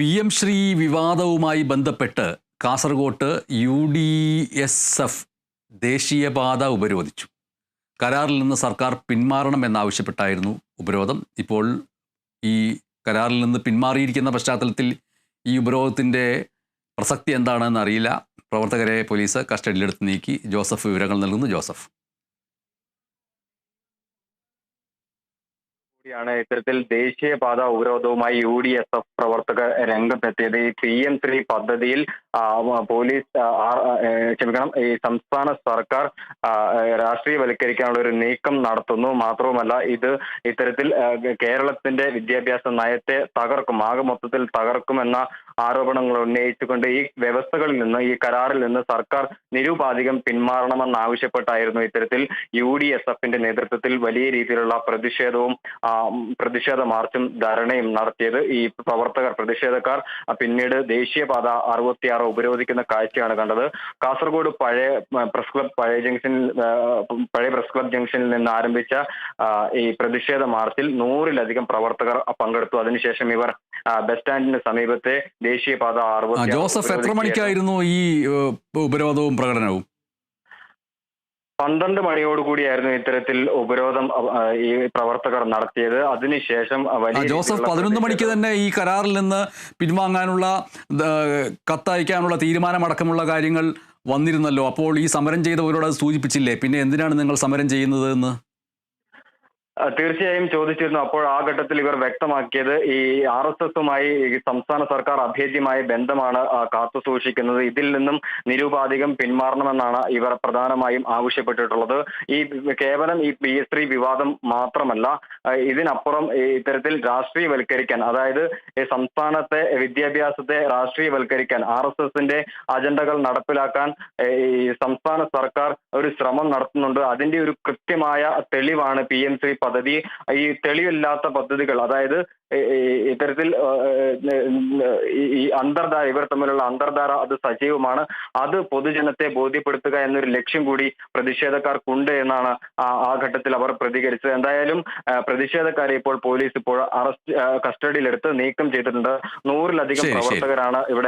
PM Shri വിവാദവുമായി ബന്ധപ്പെട്ട് കാസർഗോട്ട് UDSF ദേശീയപാത ഉപരോധിച്ചു. കരാറിൽ നിന്ന് സർക്കാർ പിന്മാറണമെന്നാവശ്യപ്പെട്ടായിരുന്നു ഉപരോധം. ഇപ്പോൾ ഈ കരാറിൽ നിന്ന് പിന്മാറിയിരിക്കുന്ന പശ്ചാത്തലത്തിൽ ഈ ഉപരോധത്തിൻ്റെ പ്രസക്തി എന്താണെന്ന് അറിയില്ല. പ്രവർത്തകരെ പോലീസ് കസ്റ്റഡിയിലെടുത്ത് നീക്കി. ജോസഫ് വിവരങ്ങൾ നൽകുന്നു. ജോസഫ്. ഇത്തരത്തിൽ ദേശീയപാത ഉപരോധവുമായി UDSF പ്രവർത്തകർ രംഗത്തെത്തിയത്. ഈ PM ശ്രീ പദ്ധതിയിൽ പോലീസ് ഈ സംസ്ഥാന സർക്കാർ രാഷ്ട്രീയവൽക്കരിക്കാനുള്ള ഒരു നീക്കം നടത്തുന്നു. മാത്രവുമല്ല, ഇത് ഇത്തരത്തിൽ കേരളത്തിന്റെ വിദ്യാഭ്യാസ നയത്തെ തകർക്കും, ആകെ മൊത്തത്തിൽ തകർക്കുമെന്ന ആരോപണങ്ങൾ ഉന്നയിച്ചുകൊണ്ട് ഈ വ്യവസ്ഥകളിൽ നിന്ന്, ഈ കരാറിൽ നിന്ന് സർക്കാർ നിരുപാധികം പിന്മാറണമെന്നാവശ്യപ്പെട്ടായിരുന്നു ഇത്തരത്തിൽ UDSFന്റെ നേതൃത്വത്തിൽ വലിയ രീതിയിലുള്ള പ്രതിഷേധ മാർച്ചും ധരണയും നടത്തിയത്. ഈ പ്രതിഷേധക്കാർ പിന്നീട് ദേശീയപാത 66 ഉപരോധിക്കുന്ന കാഴ്ചയാണ് കണ്ടത്. കാസർഗോഡ് പഴയ പ്രസ് ക്ലബ് ജംഗ്ഷനിൽ നിന്ന് ആരംഭിച്ച ഈ പ്രതിഷേധ മാർച്ചിൽ 100-ലധികം പ്രവർത്തകർ പങ്കെടുത്തു. അതിനുശേഷം ഇവർ ബസ് സ്റ്റാൻഡിന് സമീപത്തെ ദേശീയപാത 66. ജോസഫ്, എത്ര മണിക്കായിരുന്നു ഈ ഉപരോധവും പ്രകടനവും? 12 മണിയോടുകൂടിയായിരുന്നു ഇത്തരത്തിൽ ഉപരോധം ഈ പ്രവർത്തകർ നടത്തിയത്. അതിനുശേഷം ജോസഫ്, 11 മണിക്ക് തന്നെ ഈ കരാറിൽ നിന്ന് പിൻവാങ്ങാനുള്ള കത്തയക്കാനുള്ള തീരുമാനമടക്കമുള്ള കാര്യങ്ങൾ വന്നിരുന്നല്ലോ. അപ്പോൾ ഈ സമരം ചെയ്തവരോട് അത് സൂചിപ്പിച്ചില്ലേ? പിന്നെ എന്തിനാണ് നിങ്ങൾ സമരം ചെയ്യുന്നത് എന്ന്? തീർച്ചയായും ചോദിച്ചിരുന്നു. അപ്പോൾ ആ ഘട്ടത്തിൽ ഇവർ വ്യക്തമാക്കിയത് ഈ RSSുമായി സംസ്ഥാന സർക്കാർ അഭേദ്യമായ ബന്ധമാണ് കാത്തു സൂക്ഷിക്കുന്നത്. ഇതിൽ നിന്നും നിരുപാധികം പിന്മാറണമെന്നാണ് ഇവർ പ്രധാനമായും ആവശ്യപ്പെട്ടിട്ടുള്ളത്. ഈ കേവലം ഈ PS വിവാദം മാത്രമല്ല, ഇതിനപ്പുറം ഇത്തരത്തിൽ രാഷ്ട്രീയവൽക്കരിക്കാൻ, അതായത് സംസ്ഥാനത്തെ വിദ്യാഭ്യാസത്തെ രാഷ്ട്രീയവൽക്കരിക്കാൻ, RSSന്റെ അജണ്ടകൾ നടപ്പിലാക്കാൻ ഈ സംസ്ഥാന സർക്കാർ ഒരു ശ്രമം നടത്തുന്നുണ്ട്. അതിന്റെ ഒരു കൃത്യമായ തെളിവാണ് PM ശ്രീ പദ്ധതി. ഈ തെളിവില്ലാത്ത പദ്ധതികൾ, അതായത് ഇത്തരത്തിൽ ഈ അന്തർധാര, ഇവർ തമ്മിലുള്ള അന്തർധാര അത് സജീവമാണ്. അത് പൊതുജനത്തെ ബോധ്യപ്പെടുത്തുക എന്നൊരു ലക്ഷ്യം കൂടി പ്രതിഷേധക്കാർക്കുണ്ട് എന്നാണ് ആ ഘട്ടത്തിൽ അവർ പ്രതികരിച്ചത്. എന്തായാലും പ്രതിഷേധക്കാരെ ഇപ്പോൾ പോലീസ് കസ്റ്റഡിയിലെടുത്ത് നീക്കം ചെയ്തിട്ടുണ്ട്. 100-ലധികം പ്രവർത്തകരാണ് ഇവിടെ